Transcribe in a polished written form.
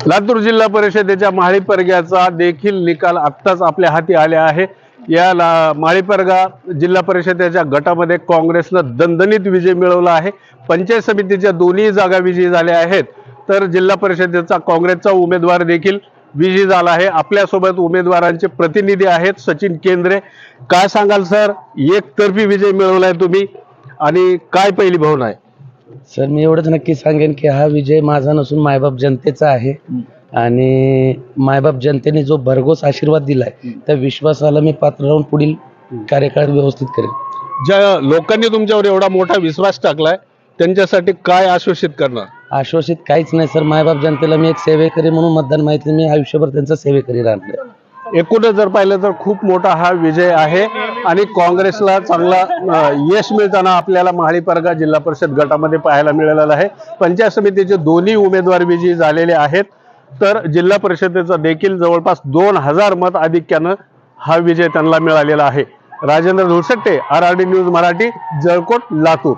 लातूर जिल्हा परिषदेच्या माळीपर्ग्याचा देखील निकाल आत्ताच आपल्या हाती आले आहे। या माळीपर्गा जिल्हा परिषदेच्या गटामध्ये काँग्रेसनं दणदणीत विजय मिळवला आहे। पंचायत समितीच्या दोन्ही जागा विजयी झाल्या आहेत, तर जिल्हा परिषदेचा काँग्रेसचा उमेदवार देखील विजयी झाला आहे। आपल्यासोबत उमेदवारांचे प्रतिनिधी आहेत। सचिन केंद्रे, काय सांगाल सर, एकतर्फी विजय मिळवलाय तुम्ही आणि काय पहिली भावना आहे? सर, मी एवढंच नक्की सांगेन की हा विजय माझा नसून मायबाप जनतेचा आहे आणि मायबाप जनतेने जो भरघोस आशीर्वाद दिलाय त्या विश्वासाला मी पात्र राहून पुढील कार्यकाळात व्यवस्थित करेन। ज्या लोकांनी तुमच्यावर एवढा मोठा विश्वास टाकलाय त्यांच्यासाठी काय आश्वासित करणार? आश्वासित काहीच नाही सर, मायबाप जनतेला मी एक सेवेकरी म्हणून मतदान माहिती, मी आयुष्यभर त्यांचा सेवेकरी राहणार। एकूणच जर पाहिलं तर खूप मोठा हा विजय आहे आणि काँग्रेसला चांगला यश मिळताना आपल्याला माळीपर्गा जिल्हा परिषद गटामध्ये पाहायला मिळालेलं आहे। पंचायत समितीचे दोन्ही उमेदवार विजयी झालेले आहेत, तर जिल्हा परिषदेचा देखील जवळपास 2000 मत आधिक्यानं हा विजय त्यांना मिळालेला आहे। Rajendra Dhulsatte, RRD news Marathi, Jalkot, Latur.